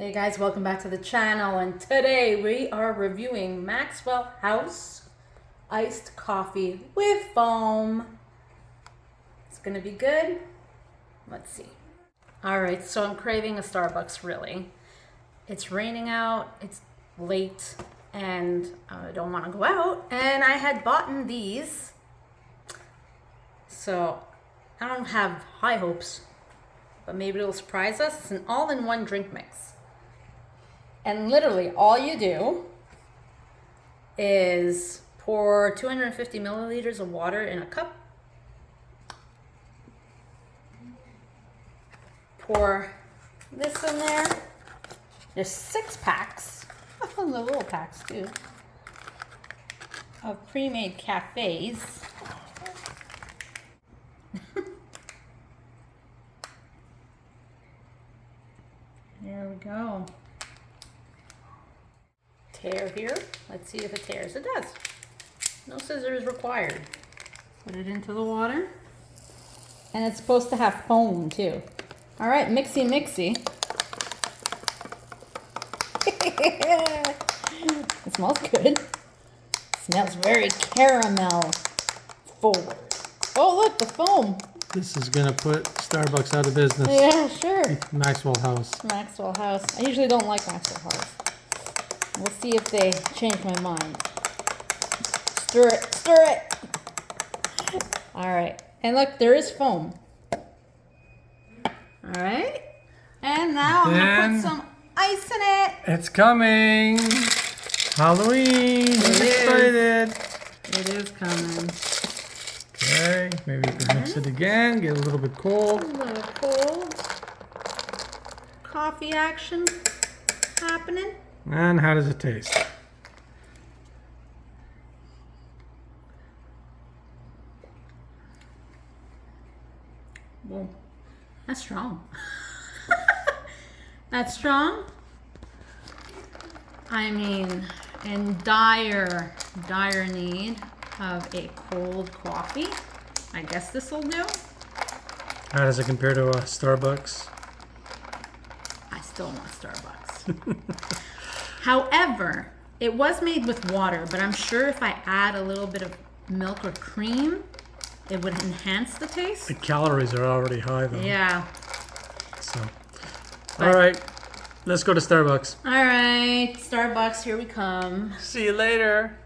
Hey guys, welcome back to the channel, and today we are reviewing Maxwell House iced coffee with foam. It's gonna be good. Let's see. All right, so I'm craving a Starbucks, really. It's raining out, it's late, and I don't want to go out, and I had bought these, so I don't have high hopes, but maybe it'll surprise us. It's an all-in-one drink mix. And literally all you do is pour 250 milliliters of water in a cup. Pour this in there. There's 6 packs, the little packs too, of pre-made cafes. There we go. Tear here. Let's see if it tears. It does. No scissors required. Put it into the water. And it's supposed to have foam too. All right, mixy mixy. It smells good. It smells very caramel forward. Oh, look, the foam. This is gonna put Starbucks out of business. Yeah, sure. Maxwell House. Maxwell House. I usually don't like Maxwell House. We'll see if they change my mind. Stir it, stir it. All right, and look, there is foam. All right, and now I'm gonna put some ice in it. It's coming. Halloween. I'm excited. It is coming. Okay, maybe we can mix it again. Get a little bit cold. A little cold. Coffee action happening. And how does it taste? Well, that's strong. That's strong. I mean, in dire need of a cold coffee. I guess this will do. How does it compare to Starbucks? I still want Starbucks. However, it was made with water, but I'm sure if I add a little bit of milk or cream, it would enhance the taste. The calories are already high though. Yeah. So, all right, let's go to Starbucks. All right, Starbucks, here we come. See you later.